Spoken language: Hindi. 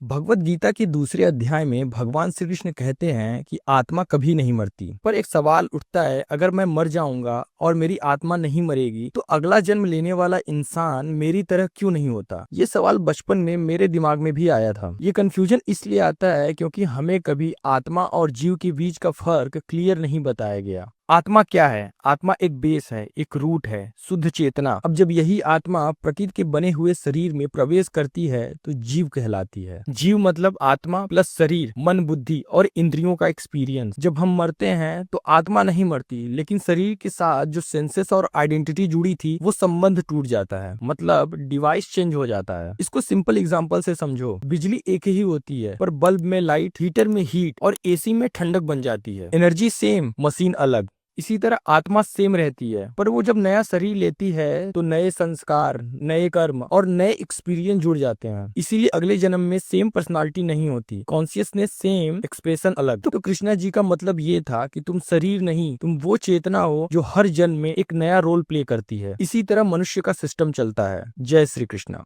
भगवत गीता के दूसरे अध्याय में भगवान श्री कृष्ण कहते हैं कि आत्मा कभी नहीं मरती। पर एक सवाल उठता है, अगर मैं मर जाऊंगा और मेरी आत्मा नहीं मरेगी तो अगला जन्म लेने वाला इंसान मेरी तरह क्यों नहीं होता? ये सवाल बचपन में मेरे दिमाग में भी आया था। ये कंफ्यूजन इसलिए आता है क्योंकि हमें कभी आत्मा और जीव के बीच का फर्क क्लियर नहीं बताया गया। आत्मा क्या है? आत्मा एक बेस है, एक रूट है, शुद्ध चेतना। अब जब यही आत्मा प्रकृति के बने हुए शरीर में प्रवेश करती है तो जीव कहलाती है। जीव मतलब आत्मा प्लस शरीर, मन, बुद्धि और इंद्रियों का एक्सपीरियंस। जब हम मरते हैं तो आत्मा नहीं मरती, लेकिन शरीर के साथ जो सेंसेस और आइडेंटिटी जुड़ी थी वो संबंध टूट जाता है, मतलब डिवाइस चेंज हो जाता है। इसको सिंपल एग्जांपल से समझो। बिजली एक ही होती है पर बल्ब में लाइट, हीटर में हीट और एसी में ठंडक बन जाती है। एनर्जी सेम, मशीन अलग। इसी तरह आत्मा सेम रहती है, पर वो जब नया शरीर लेती है तो नए संस्कार, नए कर्म और नए एक्सपीरियंस जुड़ जाते हैं। इसीलिए अगले जन्म में सेम पर्सनालिटी नहीं होती, कॉन्शियसनेस सेम, एक्सप्रेशन अलग। तो कृष्णा जी का मतलब ये था कि तुम शरीर नहीं, तुम वो चेतना हो जो हर जन्म में एक नया रोल प्ले करती है। इसी तरह मनुष्य का सिस्टम चलता है। जय श्री कृष्णा।